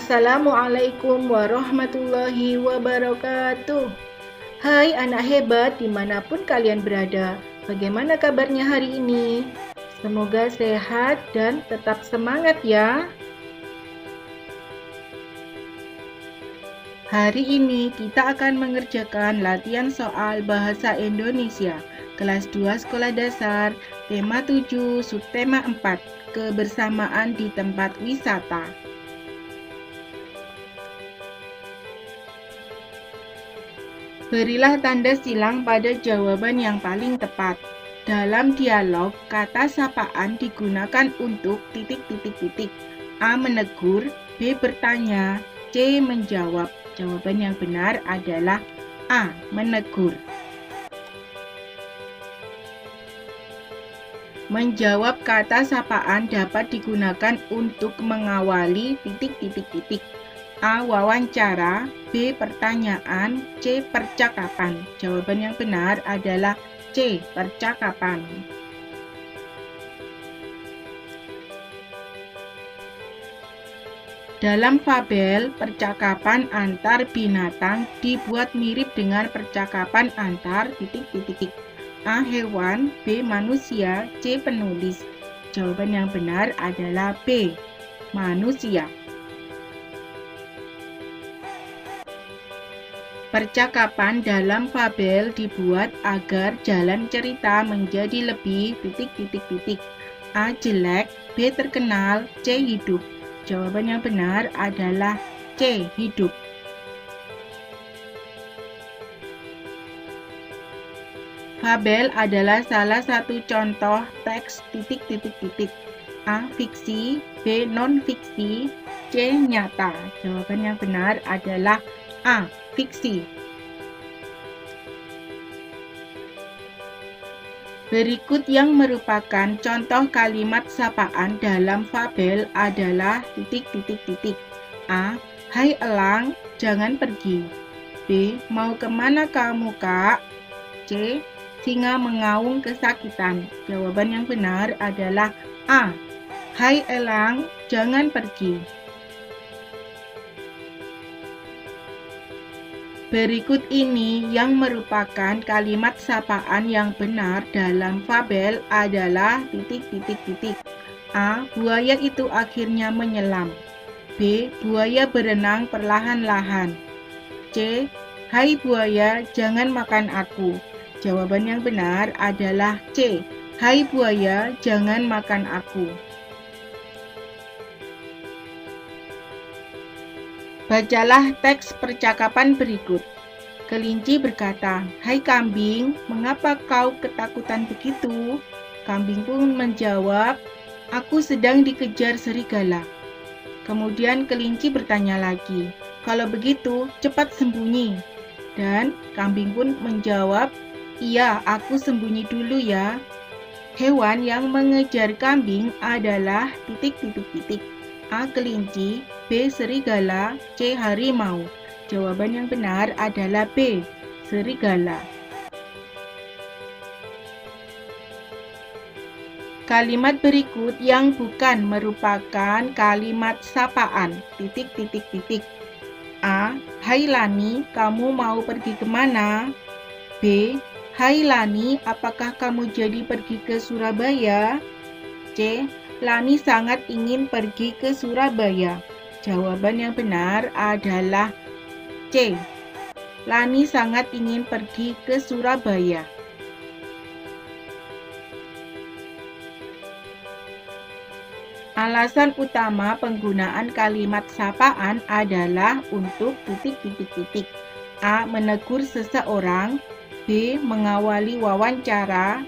Assalamualaikum warahmatullahi wabarakatuh. Hai anak hebat dimanapun kalian berada, bagaimana kabarnya hari ini? Semoga sehat dan tetap semangat ya. Hari ini kita akan mengerjakan latihan soal bahasa Indonesia kelas 2 sekolah dasar, tema 7, subtema 4, kebersamaan di tempat wisata. Berilah tanda silang pada jawaban yang paling tepat. Dalam dialog, kata sapaan digunakan untuk titik-titik-titik. A menegur, B bertanya, C menjawab. Jawaban yang benar adalah A menegur. Menjawab kata sapaan dapat digunakan untuk mengawali titik-titik-titik. A. Wawancara, B. Pertanyaan, C. Percakapan. Jawaban yang benar adalah C. Percakapan. Dalam fabel, percakapan antar binatang dibuat mirip dengan percakapan antar titik-titik. A. Hewan, B. Manusia, C. Penulis. Jawaban yang benar adalah B. Manusia. Percakapan dalam fabel dibuat agar jalan cerita menjadi lebih titik-titik-titik. A. Jelek, B. Terkenal, C. Hidup. Jawaban yang benar adalah C. Hidup. Fabel adalah salah satu contoh teks titik-titik-titik. A. Fiksi, B. non-fiksi, C. Nyata. Jawaban yang benar adalah A. Fiksi. Berikut yang merupakan contoh kalimat sapaan dalam fabel adalah titik-titik-titik. A. Hai elang, jangan pergi. B. Mau kemana kamu, Kak? C. Singa mengaum kesakitan. Jawaban yang benar adalah A. Hai elang, jangan pergi. Berikut ini yang merupakan kalimat sapaan yang benar dalam fabel adalah titik-titik-titik. A. Buaya itu akhirnya menyelam. B. Buaya berenang perlahan-lahan. C. Hai buaya, jangan makan aku. Jawaban yang benar adalah C. Hai buaya, jangan makan aku. Bacalah teks percakapan berikut. Kelinci berkata, "Hai kambing, mengapa kau ketakutan begitu?" Kambing pun menjawab, "Aku sedang dikejar serigala." Kemudian kelinci bertanya lagi, "Kalau begitu, cepat sembunyi." Dan kambing pun menjawab, "Iya, aku sembunyi dulu ya." Hewan yang mengejar kambing adalah titik-titik-titik. A. Kelinci, B. Serigala, C. Harimau. Jawaban yang benar adalah B. Serigala. Kalimat berikut yang bukan merupakan kalimat sapaan titik-titik-titik. A. Hai Lani, kamu mau pergi kemana? B. Hai Lani, apakah kamu jadi pergi ke Surabaya? C. Lani sangat ingin pergi ke Surabaya. Jawaban yang benar adalah C. Lani sangat ingin pergi ke Surabaya. Alasan utama penggunaan kalimat sapaan adalah untuk titik-titik-titik. A. Menegur seseorang, B. Mengawali wawancara,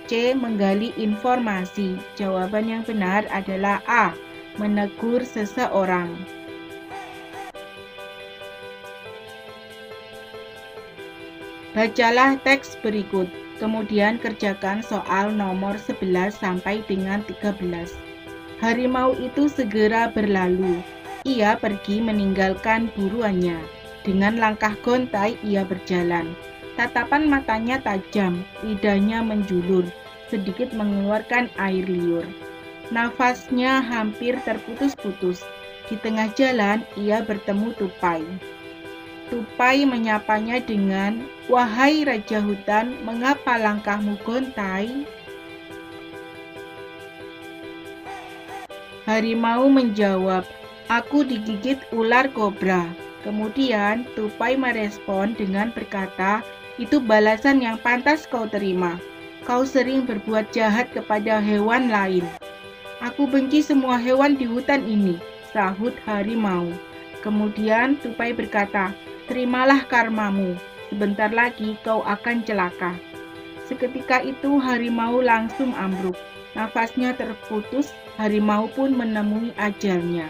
C. Menggali informasi. Jawaban yang benar adalah A. Menegur seseorang. Bacalah teks berikut, kemudian kerjakan soal nomor 11 sampai dengan 13. Harimau itu segera berlalu. Ia pergi meninggalkan buruannya. Dengan langkah gontai ia berjalan. Tatapan matanya tajam, lidahnya menjulur, sedikit mengeluarkan air liur. Nafasnya hampir terputus-putus. Di tengah jalan, ia bertemu tupai. Tupai menyapanya dengan, "Wahai Raja Hutan, mengapa langkahmu gontai?" Harimau menjawab, "Aku digigit ular kobra." Kemudian tupai merespon dengan berkata, "Itu balasan yang pantas kau terima. Kau sering berbuat jahat kepada hewan lain." "Aku benci semua hewan di hutan ini," sahut harimau. Kemudian tupai berkata, "Terimalah karmamu. Sebentar lagi kau akan celaka." Seketika itu harimau langsung ambruk. Nafasnya terputus, harimau pun menemui ajalnya.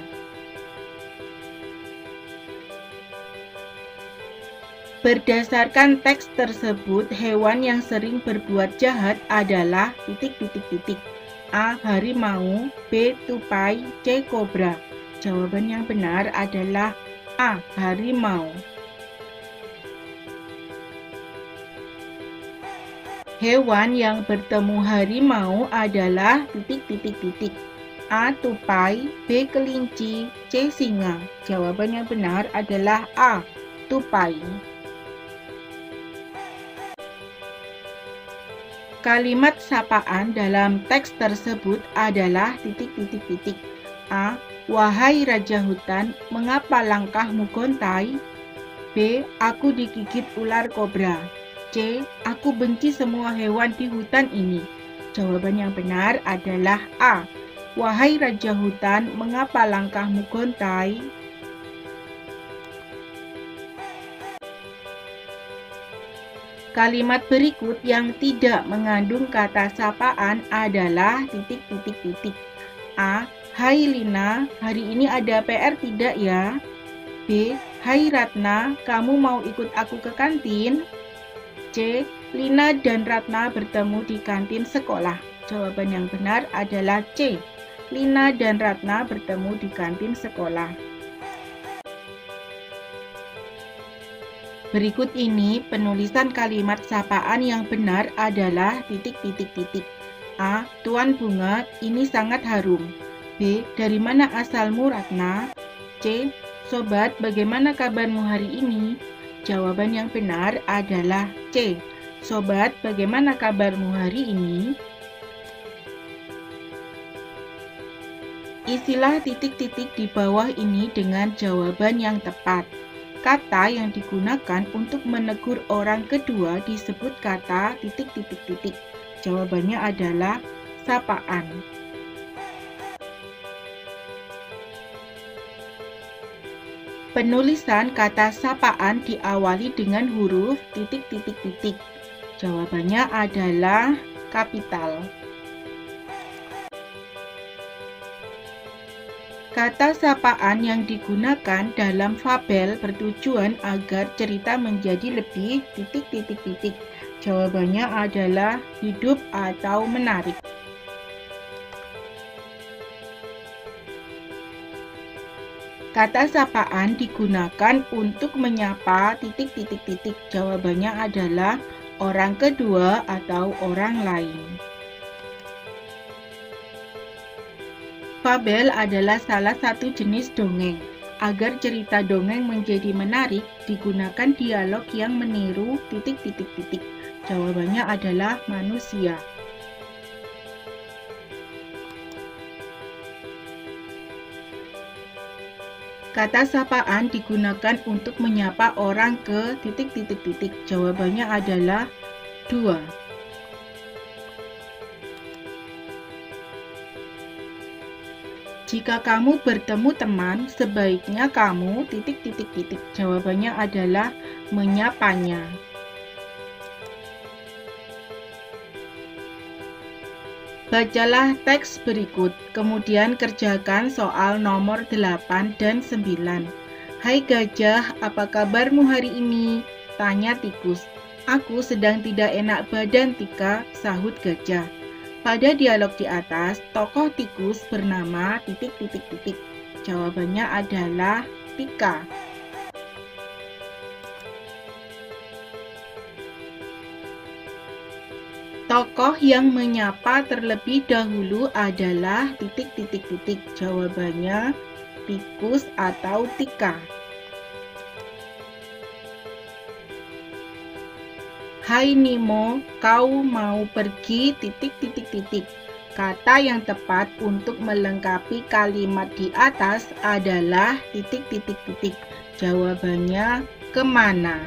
Berdasarkan teks tersebut, hewan yang sering berbuat jahat adalah A. Harimau, B. Tupai, C. Kobra. Jawaban yang benar adalah A. Harimau. Hewan yang bertemu harimau adalah A. Tupai, B. Kelinci, C. Singa. Jawaban yang benar adalah A. Tupai. Kalimat sapaan dalam teks tersebut adalah A. Wahai Raja Hutan, mengapa langkahmu gontai? B. Aku digigit ular kobra. C. Aku benci semua hewan di hutan ini. Jawaban yang benar adalah A. Wahai Raja Hutan, mengapa langkahmu gontai? Kalimat berikut yang tidak mengandung kata sapaan adalah A. Hai Lina, hari ini ada PR tidak ya? B. Hai Ratna, kamu mau ikut aku ke kantin? C. Lina dan Ratna bertemu di kantin sekolah. Jawaban yang benar adalah C. Lina dan Ratna bertemu di kantin sekolah. Berikut ini penulisan kalimat sapaan yang benar adalah A. Tuan Bunga, ini sangat harum. B. Dari mana asalmu Ratna? C. Sobat, bagaimana kabarmu hari ini? Jawaban yang benar adalah C. Sobat, bagaimana kabarmu hari ini? Isilah titik-titik di bawah ini dengan jawaban yang tepat. Kata yang digunakan untuk menegur orang kedua disebut kata Jawabannya adalah sapaan. Penulisan kata sapaan diawali dengan huruf Jawabannya adalah kapital. Kata sapaan yang digunakan dalam fabel bertujuan agar cerita menjadi lebih Jawabannya adalah hidup atau menarik. Kata sapaan digunakan untuk menyapa Jawabannya adalah orang kedua atau orang lain. Fabel adalah salah satu jenis dongeng. Agar cerita dongeng menjadi menarik, digunakan dialog yang meniru Jawabannya adalah manusia. Kata sapaan digunakan untuk menyapa orang ke Jawabannya adalah 2. Jika kamu bertemu teman, sebaiknya kamu Jawabannya adalah menyapanya. Bacalah teks berikut, kemudian kerjakan soal nomor 8 dan 9. Hai gajah, apa kabarmu hari ini? Tanya tikus. Aku sedang tidak enak badan, Tika, sahut gajah. Pada dialog di atas, tokoh tikus bernama Jawabannya adalah Tika. Tokoh yang menyapa terlebih dahulu adalah Jawabannya tikus atau tika. Hai Nemo, kau mau pergi ... Kata yang tepat untuk melengkapi kalimat di atas adalah ... Jawabannya kemana?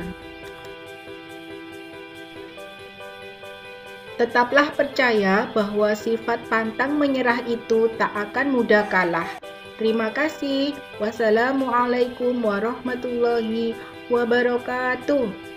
Tetaplah percaya bahwa sifat pantang menyerah itu tak akan mudah kalah. Terima kasih. Wassalamualaikum warahmatullahi wabarakatuh.